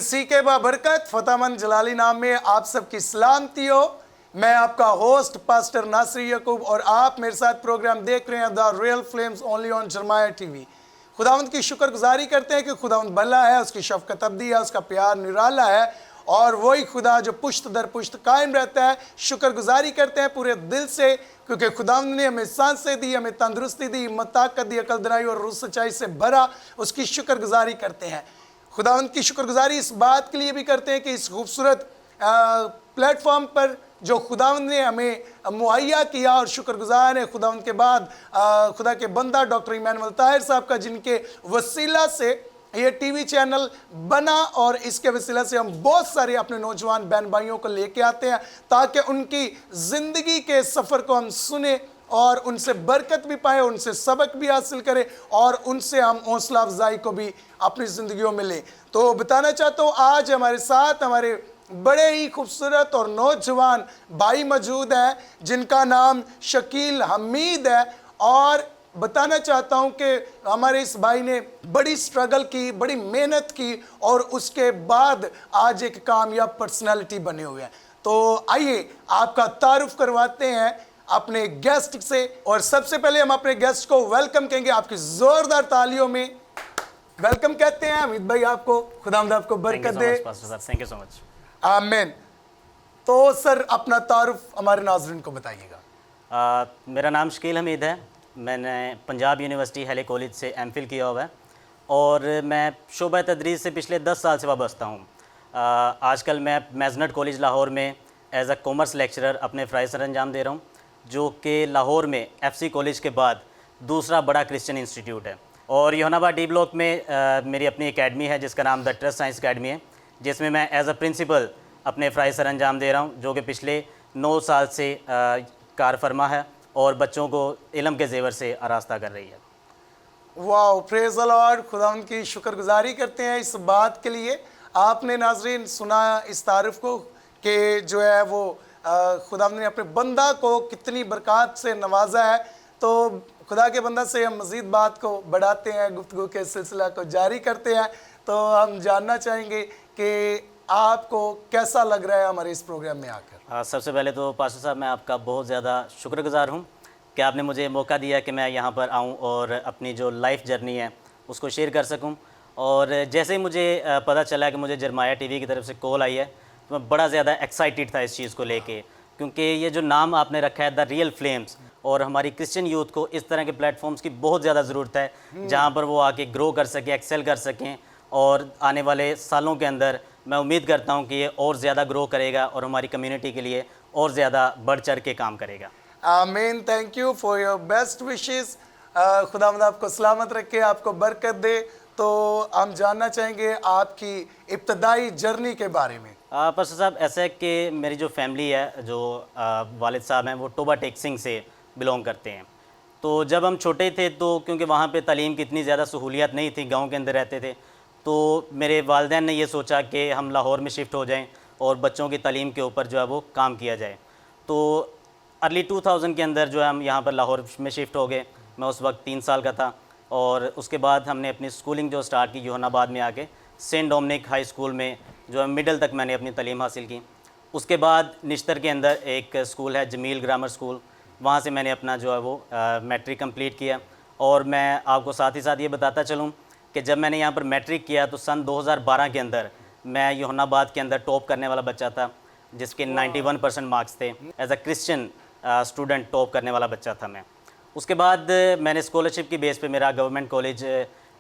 खुशी के बाबरकत फतेहमंद जलाली नाम में आप सबकी सलामती हो। मैं आपका होस्ट पास्टर नासिर याकूब और आप मेरे साथ प्रोग्राम देख रहे हैं the real flames only on Jarmaya TV. खुदावंद की शुक्रगुजारी करते हैं कि खुदावंद भला है, उसकी शफकत अब्दी है, उसका प्यार निराला है और वही खुदा जो पुश्त दर पुश्त कायम रहता है। शुक्रगुजारी करते हैं पूरे दिल से क्योंकि खुदावंद ने हमें सांसें दी, हमें तंदुरुस्ती दी, हिम्मत ताकत दी, अकल दनाई और रूह सच्चाई से भरा। उसकी शुक्रगुजारी करते हैं। खुदावंद की शुक्रगुजारी इस बात के लिए भी करते हैं कि इस खूबसूरत प्लेटफॉर्म पर जो खुदावंद ने हमें मुहैया किया, और शुक्रगुजार है खुदावंद के बाद खुदा के बंदा डॉक्टर इमानुएल ताहिर साहब का, जिनके वसीला से ये टीवी चैनल बना और इसके वसीला से हम बहुत सारे अपने नौजवान बहन भाइयों को लेके आते हैं ताकि उनकी ज़िंदगी के सफ़र को हम सुने और उनसे बरकत भी पाए, उनसे सबक भी हासिल करें और उनसे हम हौसला अफजाई को भी अपनी ज़िंदगियों में लें। तो बताना चाहता हूँ आज हमारे साथ हमारे बड़े ही खूबसूरत और नौजवान भाई मौजूद हैं जिनका नाम शकील हमीद है। और बताना चाहता हूं कि हमारे इस भाई ने बड़ी स्ट्रगल की, बड़ी मेहनत की और उसके बाद आज एक कामयाब पर्सनालिटी बने हुए हैं। तो आइए आपका तारुफ करवाते हैं अपने गेस्ट से। और सबसे पहले हम अपने गेस्ट को वेलकम कहेंगे, आपकी जोरदार तालियों में वेलकम कहते हैं। हमीद भाई आपको खुदावंद आपको बरकत दे। Thank you so much. आमीन। तो सर अपना तारुफ हमारे नाज़रीन को बताइएगा। मेरा नाम शकील हमीद है। मैंने पंजाब यूनिवर्सिटी हेले कॉलेज से एमफिल किया हुआ है और मैं शोबा तदरीस से पिछले 10 साल से वाबस्ता हूँ। आजकल मैं मैजनट कॉलेज लाहौर में एज अ कॉमर्स लेक्चरर अपने फ़राइज़ सर अंजाम दे रहा हूँ, जो कि लाहौर में FC कॉलेज के बाद दूसरा बड़ा क्रिश्चियन इंस्टीट्यूट है। और योहानाबाद डी ब्लॉक में मेरी अपनी एकेडमी है जिसका नाम द ट्रस्ट साइंस अकेडमी है, जिसमें मैं एज अ प्रिंसिपल अपने फ़राइज़ सर अंजाम दे रहा हूँ, जो कि पिछले 9 साल से कार फरमा है और बच्चों को इल्म के जेवर से आरास्ता कर रही है। वाह, प्रेज़ द लॉर्ड। खुदा उनकी शुक्रगुजारी करते हैं इस बात के लिए। आपने नाज़रीन सुना इस तारीफ़ को कि जो है वो खुदा ने अपने बंदा को कितनी बरकत से नवाजा है। तो खुदा के बंदा से हम मज़ीद बात को बढ़ाते हैं, गुफ्तगू के सिलसिला को जारी करते हैं। तो हम जानना चाहेंगे कि आपको कैसा लग रहा है हमारे इस प्रोग्राम में आकर। सबसे पहले तो पास्टर साहब मैं आपका बहुत ज़्यादा शुक्रगुजार हूँ कि आपने मुझे मौका दिया कि मैं यहाँ पर आऊँ और अपनी जो लाइफ जर्नी है उसको शेयर कर सकूँ। और जैसे ही मुझे पता चला कि मुझे जरमाया टीवी की तरफ से कॉल आई है तो मैं बड़ा ज़्यादा एक्साइटेड था इस चीज़ को लेके, क्योंकि ये जो नाम आपने रखा है द रियल फ्लेम्स, और हमारी क्रिश्चियन यूथ को इस तरह के प्लेटफॉर्म्स की बहुत ज़्यादा ज़रूरत है जहाँ पर वो आके ग्रो कर सकें, एक्सेल कर सकें। और आने वाले सालों के अंदर मैं उम्मीद करता हूँ कि ये और ज़्यादा ग्रो करेगा और हमारी कम्युनिटी के लिए और ज़्यादा बढ़ चढ़ के काम करेगा। आमीन। Thank you for your best wishes. खुदावंद आपको सलामत रखे, आपको बरकत दे। तो हम जानना चाहेंगे आपकी इब्तदाई जर्नी के बारे में। पास्टर साहब ऐसा है कि मेरी जो फैमिली है, जो वालिद साहब हैं, वो टोबा टेक्सिंग से बिलोंग करते हैं। तो जब हम छोटे थे तो क्योंकि वहाँ पे तालीम की इतनी ज़्यादा सहूलियत नहीं थी, गांव के अंदर रहते थे, तो मेरे वालिदैन ने ये सोचा कि हम लाहौर में शिफ्ट हो जाएं और बच्चों की तालीम के ऊपर जो है वो काम किया जाए। तो अर्ली 2000 के अंदर जो है हम यहाँ पर लाहौर में शिफ्ट हो गए। मैं उस वक्त 3 साल का था और उसके बाद हमने अपनी स्कूलिंग जो स्टार्ट की योहानाबाद में आके सेंट डोमिनिक हाई स्कूल में, जो है मिडिल तक मैंने अपनी तालीम हासिल की। उसके बाद निश्तर के अंदर एक स्कूल है जमील ग्रामर स्कूल, वहाँ से मैंने अपना जो है वो मैट्रिक कंप्लीट किया। और मैं आपको साथ ही साथ ये बताता चलूँ कि जब मैंने यहाँ पर मैट्रिक किया तो सन 2012 के अंदर मैं योहानाबाद के अंदर टॉप करने वाला बच्चा था, जिसके 91% मार्क्स थे। As a Christian student top करने वाला बच्चा था मैं। उसके बाद मैंने स्कॉलरशिप की बेस पे मेरा गवर्नमेंट कॉलेज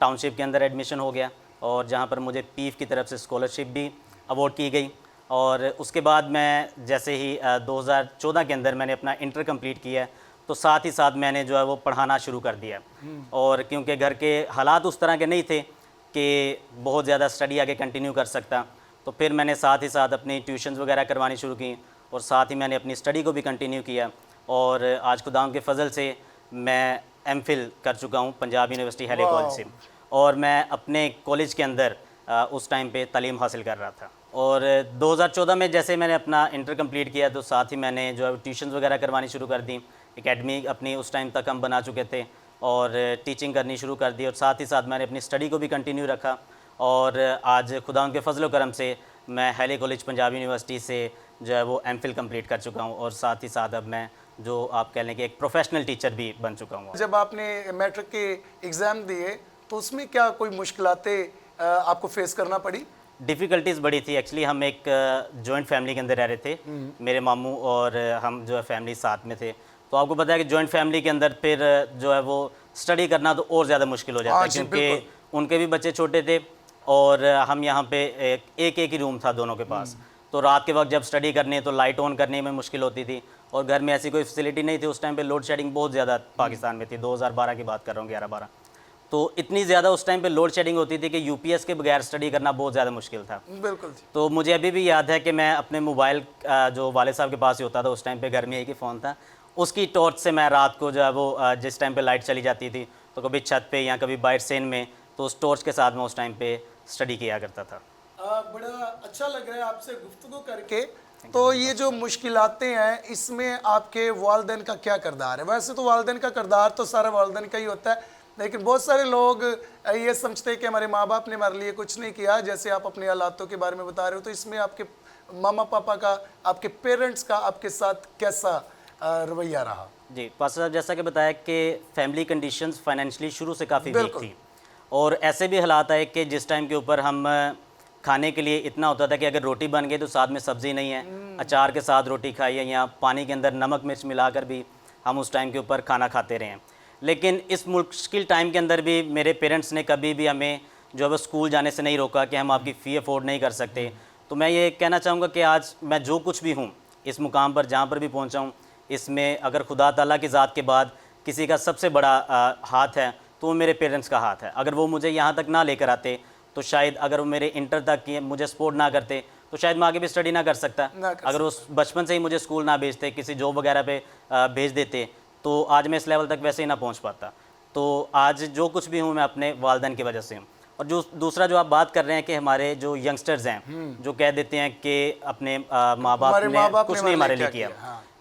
टाउनशिप के अंदर एडमिशन हो गया और जहाँ पर मुझे पीफ की तरफ से स्कॉलरशिप भी अवॉर्ड की गई। और उसके बाद मैं जैसे ही 2014 के अंदर मैंने अपना इंटर कंप्लीट किया, तो साथ ही साथ मैंने जो है वो पढ़ाना शुरू कर दिया। और क्योंकि घर के हालात उस तरह के नहीं थे कि बहुत ज़्यादा स्टडी आगे कंटिन्यू कर सकता, तो फिर मैंने साथ ही साथ अपनी ट्यूशन्स वगैरह करवानी शुरू की और साथ ही मैंने अपनी स्टडी को भी कंटिन्यू किया। और आज खुदाम के फजल से मैं एमफिल कर चुका हूँ पंजाब यूनिवर्सिटी हेले कॉलेज से, और मैं अपने कॉलेज के अंदर उस टाइम पे तालीम हासिल कर रहा था। और 2014 में जैसे मैंने अपना इंटर कंप्लीट किया तो साथ ही मैंने जो है ट्यूशन्स वगैरह करवानी शुरू कर दी। एकेडमी अपनी उस टाइम तक हम बना चुके थे और टीचिंग करनी शुरू कर दी, और साथ ही साथ मैंने अपनी स्टडी को भी कंटिन्यू रखा। और आज खुदा उनके फजल करम से मैं हैली कॉलेज पंजाब यूनिवर्सिटी से जो है वो एमफिल कंप्लीट कर चुका हूँ और साथ ही साथ अब मैं जो आप कह लें कि एक प्रोफेशनल टीचर भी बन चुका हूँ। जब आपने मैट्रिक के एग्ज़ाम दिए तो उसमें क्या कोई मुश्किलातें आपको फेस करना पड़ी? डिफ़िकल्टीज़ बड़ी थी एक्चुअली। हम एक जॉइंट फैमिली के अंदर रह रहे थे, मेरे मामू और हम जो है फैमिली साथ में थे। तो आपको पता है कि जॉइंट फैमिली के अंदर फिर जो है वो स्टडी करना तो और ज़्यादा मुश्किल हो जाता है, क्योंकि उनके भी बच्चे छोटे थे और हम यहाँ पे एक ही रूम था दोनों के पास। तो रात के वक्त जब स्टडी करनी है तो लाइट ऑन करने में मुश्किल होती थी और घर में ऐसी कोई फैसिलिटी नहीं थी। उस टाइम पे लोड शेडिंग बहुत ज़्यादा पाकिस्तान में थी, 2012 की बात कर रहा हूँ, 11-12। तो इतनी ज़्यादा उस टाइम पे लोड शेडिंग होती थी कि यूपीएस के बगैर स्टडी करना बहुत ज़्यादा मुश्किल था। बिल्कुल। तो मुझे अभी भी याद है कि मैं अपने मोबाइल जो वालिद साहब के पास ही होता था, उस टाइम पे घर में एक ही फ़ोन था, उसकी टॉर्च से मैं रात को जो है वो जिस टाइम पे लाइट चली जाती थी तो कभी छत पे या कभी बाहर सेन में, तो उस टॉर्च के साथ मैं उस टाइम पे स्टडी किया करता था। बड़ा अच्छा लग रहा है आपसे गुफ्तगू करके। तो ये जो मुश्किलातें हैं इसमें आपके वालिदैन का क्या किरदार है? वैसे तो वालिदैन का किरदार तो सारा वालिदैन का ही होता है, लेकिन बहुत सारे लोग ये समझते हैं कि हमारे माँ बाप ने हमारे लिए कुछ नहीं किया। जैसे आप अपने हालातों के बारे में बता रहे हो, तो इसमें आपके मामा पापा का, आपके पेरेंट्स का आपके साथ कैसा रवैया रहा? जी पास्टर साहब, जैसा कि बताया कि फैमिली कंडीशंस फाइनेंशियली शुरू से काफ़ी वीक थी और ऐसे भी हालात आए कि जिस टाइम के ऊपर हम खाने के लिए इतना होता था कि अगर रोटी बन गई तो साथ में सब्ज़ी नहीं है, अचार के साथ रोटी खाइए या पानी के अंदर नमक मिर्च मिलाकर भी हम उस टाइम के ऊपर खाना खाते रहे हैं। लेकिन इस मुश्किल टाइम के अंदर भी मेरे पेरेंट्स ने कभी भी हमें जो है स्कूल जाने से नहीं रोका कि हम आपकी फ़ी अफोर्ड नहीं कर सकते। तो मैं ये कहना चाहूँगा कि आज मैं जो कुछ भी हूँ इस मुकाम पर जहाँ पर भी पहुँचा हूँ, इसमें अगर खुदा ताला की ज़ात के बाद किसी का सबसे बड़ा हाथ है तो वो मेरे पेरेंट्स का हाथ है। अगर वो मुझे यहाँ तक ना लेकर आते तो शायद, अगर वो मेरे इंटर तक की मुझे सपोर्ट ना करते तो शायद मैं आगे भी स्टडी ना कर सकता। अगर वो बचपन से ही मुझे स्कूल ना भेजते, किसी जॉब वगैरह पे भेज देते, तो आज मैं इस लेवल तक वैसे ही ना पहुंच पाता। तो आज जो कुछ भी हूं मैं अपने वालिदैन की वजह से हूं। और जो दूसरा जो आप बात कर रहे हैं कि हमारे जो यंगस्टर्स हैं जो कह देते हैं कि अपने माँ बाप ने कुछ नहीं हमारे लिए किया,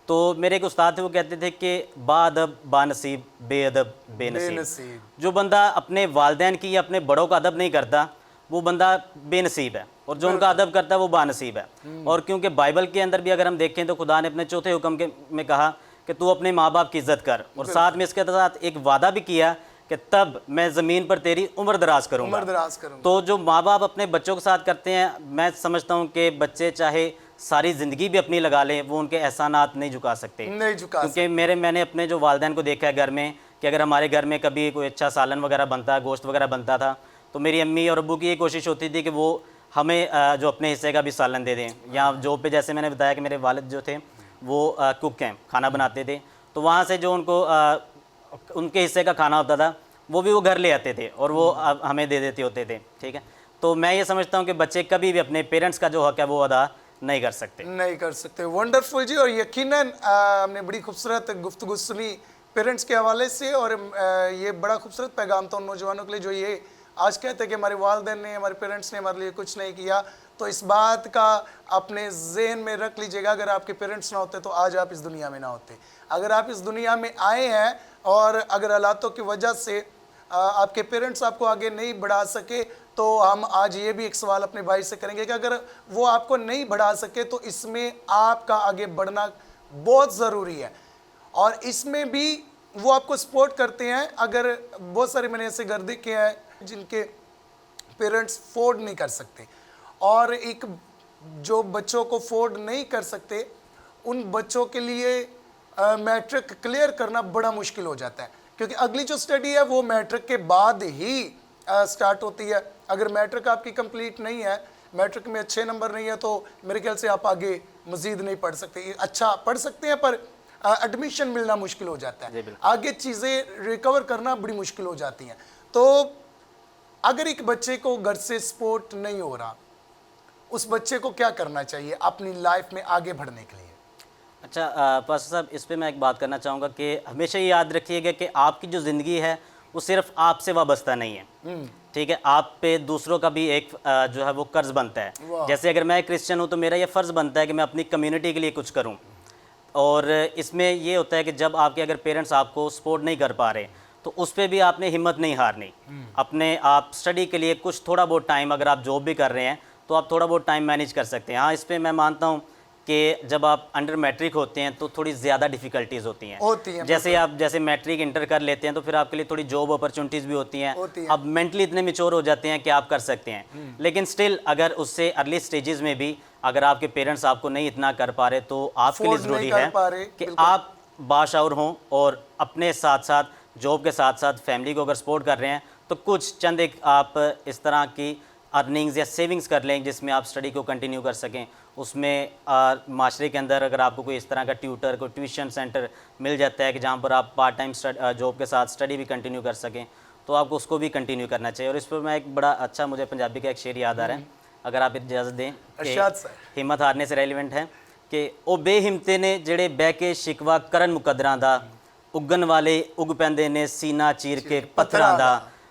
तो मेरे एक उस्ताद थे, वो कहते थे कि बाअदब बानसीब बेअदब बेनसीब। जो बंदा अपने वालिदैन की या अपने बड़ों का अदब नहीं करता वो बंदा बेनसीब है, और जो उनका अदब करता है वो बानसीब है। और क्योंकि बाइबल के अंदर भी अगर हम देखें तो खुदा ने अपने चौथे हुक्म में कहा कि तू अपने माँ बाप की इज्जत कर, और साथ में इसके साथ एक वादा भी किया कि तब मैं ज़मीन पर तेरी उम्र दराज करूँगा। तो जो माँ बाप अपने बच्चों के साथ करते हैं, मैं समझता हूँ कि बच्चे चाहे सारी ज़िंदगी भी अपनी लगा लें, वो उनके एहसानात नहीं झुका सकते। क्योंकि मैंने अपने जो वालिदैन को देखा है घर में कि अगर हमारे घर में कभी कोई अच्छा सालन वगैरह बनता, गोश्त वगैरह बनता था, तो मेरी अम्मी और अब्बू की ये कोशिश होती थी कि वो हमें जो अपने हिस्से का भी सालन दे दें। या जॉब पे जैसे मैंने बताया कि मेरे वालिद जो थे वो कुक हैं, खाना बनाते थे, तो वहाँ से जो उनको उनके हिस्से का खाना होता था वो भी वो घर ले आते थे और वो हमें दे देते होते थे। ठीक है, तो मैं ये समझता हूँ कि बच्चे कभी भी अपने पेरेंट्स का जो हक है वो अदा नहीं कर सकते। वंडरफुल जी। और यकीनन हमने बड़ी खूबसूरत गुफ्तगू सुनी पेरेंट्स के हवाले से, और ये बड़ा खूबसूरत पैगाम था उन नौजवानों के लिए जो ये आज कहते हैं कि हमारे वालिदैन ने, हमारे पेरेंट्स ने हमारे लिए कुछ नहीं किया। तो इस बात का अपने जहन में रख लीजिएगा, अगर आपके पेरेंट्स ना होते तो आज आप इस दुनिया में ना होते। अगर आप इस दुनिया में आए हैं और अगर हालातों की वजह से आपके पेरेंट्स आपको आगे नहीं बढ़ा सके, तो हम आज ये भी एक सवाल अपने भाई से करेंगे कि अगर वो आपको नहीं बढ़ा सके तो इसमें आपका आगे बढ़ना बहुत ज़रूरी है, और इसमें भी वो आपको सपोर्ट करते हैं। अगर बहुत सारे मैंने ऐसे घर देखे हैं जिनके पेरेंट्स अफोर्ड नहीं कर सकते, और एक जो बच्चों को अफोर्ड नहीं कर सकते उन बच्चों के लिए मैट्रिक क्लियर करना बड़ा मुश्किल हो जाता है, क्योंकि अगली जो स्टडी है वो मैट्रिक के बाद ही स्टार्ट होती है। अगर मैट्रिक आपकी कंप्लीट नहीं है, मैट्रिक में अच्छे नंबर नहीं है, तो मेरे ख्याल से आप आगे मज़ीद नहीं पढ़ सकते। अच्छा पढ़ सकते हैं पर एडमिशन मिलना मुश्किल हो जाता है, आगे चीज़ें रिकवर करना बड़ी मुश्किल हो जाती हैं। तो अगर एक बच्चे को घर से सपोर्ट नहीं हो रहा, उस बच्चे को क्या करना चाहिए अपनी लाइफ में आगे बढ़ने के लिए? अच्छा पास्टर साहब, इस पे मैं एक बात करना चाहूँगा कि हमेशा ये याद रखिएगा कि आपकी जो ज़िंदगी है वो सिर्फ आपसे वाबस्ता नहीं है। ठीक है, आप पे दूसरों का भी एक जो है वो कर्ज बनता है। जैसे अगर मैं क्रिश्चियन हूँ तो मेरा ये फ़र्ज़ बनता है कि मैं अपनी कम्युनिटी के लिए कुछ करूँ, और इसमें ये होता है कि जब आपके अगर पेरेंट्स आपको सपोर्ट नहीं कर पा रहे तो उस पर भी आपने हिम्मत नहीं हारनी। अपने आप स्टडी के लिए कुछ थोड़ा बहुत टाइम, अगर आप जॉब भी कर रहे हैं तो आप थोड़ा बहुत टाइम मैनेज कर सकते हैं। हाँ, इस पर मैं मानता हूँ कि जब आप अंडर मैट्रिक होते हैं तो थोड़ी ज़्यादा डिफ़िकल्टीज़ होती हैं। जैसे मैट्रिक इंटर कर लेते हैं तो फिर आपके लिए थोड़ी जॉब अपॉर्चुनिटीज़ भी होती हैं। अब मेंटली इतने मैच्योर हो जाते हैं कि आप कर सकते हैं। लेकिन स्टिल अगर उससे अर्ली स्टेजेस में भी अगर आपके पेरेंट्स आपको नहीं इतना कर पा रहे तो आपके लिए ज़रूरी है कि आप बाशऊर हों और अपने साथ साथ जॉब के साथ साथ फैमिली को अगर सपोर्ट कर रहे हैं तो कुछ चंद एक आप इस तरह की अर्निंग्स या सेविंग्स कर लें जिसमें आप स्टडी को कंटिन्यू कर सकें। उसमें माशरे के अंदर अगर आपको कोई इस तरह का ट्यूटर, कोई ट्यूशन सेंटर मिल जाता है कि जहाँ पर आप पार्ट टाइम जॉब के साथ स्टडी भी कंटिन्यू कर सकें तो आपको उसको भी कंटिन्यू करना चाहिए। और इस पर मैं एक बड़ा अच्छा, मुझे पंजाबी का एक शेर याद आ रहा है, अगर आप इजाज़त दें कि हिम्मत हारने से रेलिवेंट है कि ओ बेहिम्मते ने ਜਿਹੜੇ ਬਹਿ ਕੇ शिकवा करन मुकदरां ਦਾ, उगन वाले उग पैंदे ने सीना चीर के पत्थरां दा,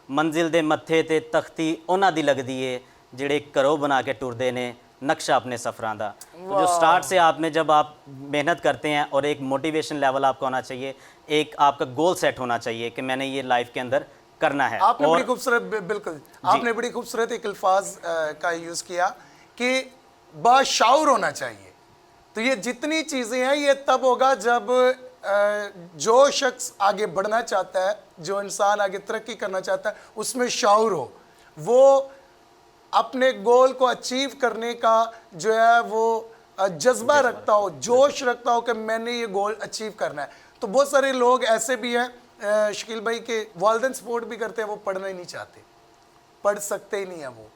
मंजिल दे मत्थे ते तख्ती उन्हां दी लगदी है ਜਿਹੜੇ घरों बना के टुरदे ने नक्शा अपने सफ़रां दा। तो जो स्टार्ट से आपने जब आप मेहनत करते हैं और एक मोटिवेशन लेवल आपका होना चाहिए, एक आपका गोल सेट होना चाहिए कि मैंने ये लाइफ के अंदर करना है। आपने बड़ी खूबसूरत, बिल्कुल आपने बड़ी खूबसूरत एक अल्फाज का यूज़ किया कि बाशऊर होना चाहिए। तो ये जितनी चीज़ें हैं ये तब होगा जब जो शख्स आगे बढ़ना चाहता है, जो इंसान आगे तरक्की करना चाहता है, उसमें शऊर हो, वो अपने गोल को अचीव करने का जो है वो जज्बा रखता हो, जोश रखता हो कि मैंने ये गोल अचीव करना है। तो बहुत सारे लोग ऐसे भी हैं, शकील भाई के वालिदैन सपोर्ट भी करते हैं, वो पढ़ना ही नहीं चाहते, पढ़ सकते ही नहीं है वो,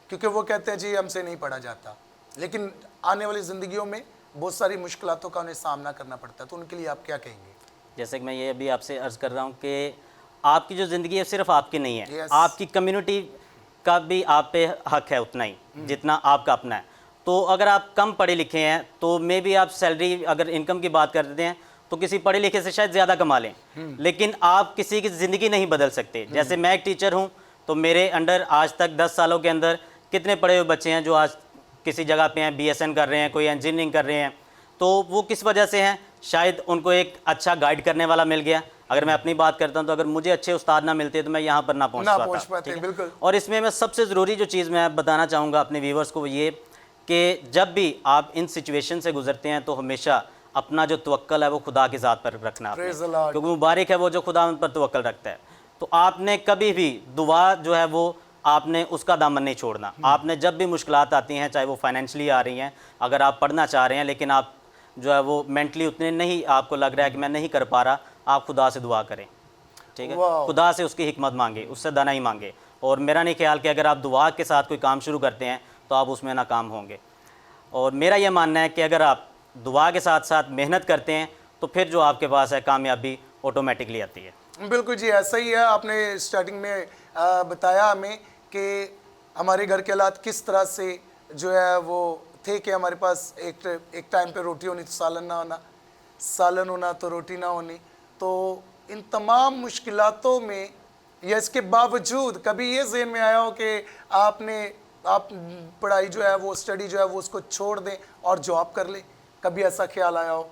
क्योंकि वो कहते हैं जी हमसे नहीं पढ़ा जाता। लेकिन आने वाली ज़िंदगियों में बहुत सारी मुश्किलातों का उन्हें सामना करना पड़ता है, तो उनके लिए आप क्या कहेंगे? जैसे कि मैं ये अभी आपसे अर्ज़ कर रहा हूँ कि आपकी जो ज़िंदगी है सिर्फ आपकी नहीं है। Yes. आपकी कम्युनिटी का भी आप पे हक है उतना ही जितना आपका अपना है। तो अगर आप कम पढ़े लिखे हैं तो मे भी आप सैलरी, अगर इनकम की बात करते हैं तो किसी पढ़े लिखे से शायद ज़्यादा कमा लें, लेकिन आप किसी की ज़िंदगी नहीं बदल सकते। जैसे मैं एक टीचर हूँ तो मेरे अंडर आज तक 10 सालों के अंदर कितने पढ़े हुए बच्चे हैं जो आज किसी जगह पे हैं, BSN कर रहे हैं, कोई इंजीनियरिंग कर रहे हैं। तो वो किस वजह से हैं? शायद उनको एक अच्छा गाइड करने वाला मिल गया। अगर मैं अपनी बात करता हूं तो अगर मुझे अच्छे उस्ताद ना मिलते तो मैं यहाँ पर ना पहुँच पाता। बिल्कुल। और इसमें मैं सबसे ज़रूरी जो चीज़ मैं बताना चाहूँगा अपने व्यूवर्स को वो ये कि जब भी आप इन सिचुएशन से गुजरते हैं तो हमेशा अपना जो तवक्कल है वो खुदा की ज़ात पर रखना आपने, क्योंकि मुबारक है वो जो खुदा उन पर तवक्कल रखता है। तो आपने कभी भी दुआ जो है वो आपने उसका दामन नहीं छोड़ना। आपने जब भी मुश्किलात आती हैं, चाहे वो फाइनेंशियली आ रही हैं, अगर आप पढ़ना चाह रहे हैं लेकिन आप जो है वो मेंटली उतने नहीं, आपको लग रहा है कि मैं नहीं कर पा रहा, आप खुदा से दुआ करें, ठीक है? खुदा से उसकी हिकमत मांगे, उससे दानाई मांगे। और मेरा नहीं ख्याल कि अगर आप दुआ के साथ कोई काम शुरू करते हैं तो आप उसमें नाकाम होंगे। और मेरा ये मानना है कि अगर आप दुआ के साथ साथ मेहनत करते हैं तो फिर जो आपके पास है कामयाबी ऑटोमेटिकली आती है। बिल्कुल जी, ऐसा ही है। आपने स्टार्टिंग में बताया हमें कि हमारे घर के हालात किस तरह से जो है वो थे कि हमारे पास एक टाइम पे रोटी होनी तो सालन ना होना, सालन होना तो रोटी ना होनी। तो इन तमाम मुश्किलातों में या इसके बावजूद कभी ये ज़हन में आया हो कि आप पढ़ाई जो है वो, स्टडी जो है वो उसको छोड़ दें और जॉब कर लें? कभी ऐसा ख्याल आया हो?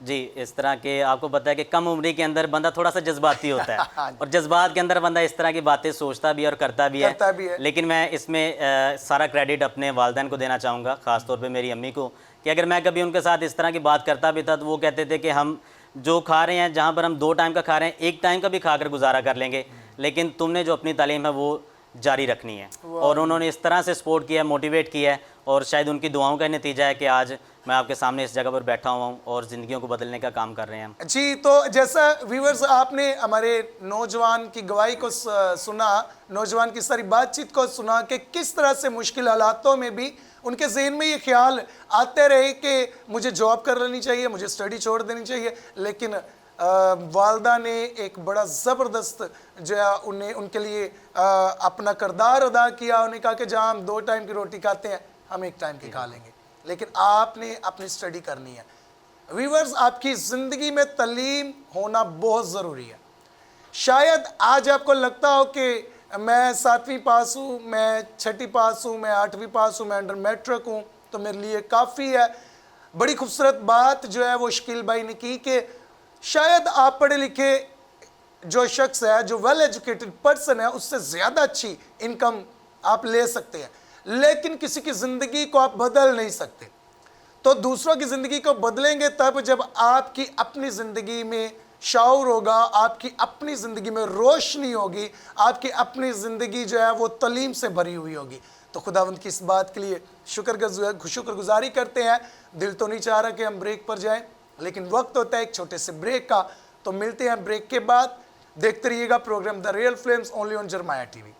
जी, इस तरह के आपको पता है कि कम उम्र के अंदर बंदा थोड़ा सा जज्बाती होता है और जज्बात के अंदर बंदा इस तरह की बातें सोचता भी है और करता भी है। लेकिन मैं इसमें सारा क्रेडिट अपने वालिदैन को देना चाहूँगा, ख़ास तौर पे मेरी अम्मी को, कि अगर मैं कभी उनके साथ इस तरह की बात करता भी था तो वो कहते थे कि हम जो खा रहे हैं, जहाँ पर हम 2 टाइम का खा रहे हैं, 1 टाइम का भी खाकर गुजारा कर लेंगे, लेकिन तुमने जो अपनी तालीम है वो जारी रखनी है। और उन्होंने इस तरह से सपोर्ट किया, मोटिवेट किया है, और शायद उनकी दुआओं का नतीजा है कि आज मैं आपके सामने इस जगह पर बैठा हुआ हूँ और ज़िंदगियों को बदलने का काम कर रहे हैं जी। तो जैसा व्यूअर्स आपने हमारे नौजवान की गवाही को सुना, नौजवान की सारी बातचीत को सुना कि किस तरह से मुश्किल हालातों में भी उनके जहन में ये ख्याल आते रहे कि मुझे जॉब कर लेनी चाहिए, मुझे स्टडी छोड़ देनी चाहिए। लेकिन वालदा ने एक बड़ा ज़बरदस्त जो है उनके लिए अपना किरदार अदा किया। उन्हें कहा कि जहाँ हम 2 टाइम की रोटी खाते हैं हम 1 टाइम की खा लेंगे, लेकिन आपने अपनी स्टडी करनी है। व्यूअर्स, आपकी ज़िंदगी में तालीम होना बहुत ज़रूरी है। शायद आज आपको लगता हो कि मैं 7वीं पास हूँ, मैं 6ठी पास हूँ, मैं 8वीं पास हूँ, मैं अंडर मैट्रिक हूँ, तो मेरे लिए काफ़ी है। बड़ी खूबसूरत बात जो है वो शकील भाई ने की कि शायद आप पढ़े लिखे जो शख्स है, जो वेल एजुकेटेड पर्सन है, उससे ज़्यादा अच्छी इनकम आप ले सकते हैं, लेकिन किसी की ज़िंदगी को आप बदल नहीं सकते। तो दूसरों की ज़िंदगी को बदलेंगे तब जब आपकी अपनी ज़िंदगी में शाऊर होगा, आपकी अपनी ज़िंदगी में रोशनी होगी, आपकी अपनी ज़िंदगी जो है वो तलीम से भरी हुई होगी। तो खुदावंद की इस बात के लिए शुक्रगुजारी करते हैं। दिल तो नहीं चाह रहा कि हम ब्रेक पर जाएं, लेकिन वक्त होता है एक छोटे से ब्रेक का। तो मिलते हैं ब्रेक के बाद। देखते रहिएगा programme the real flames only on Jarmaya TV.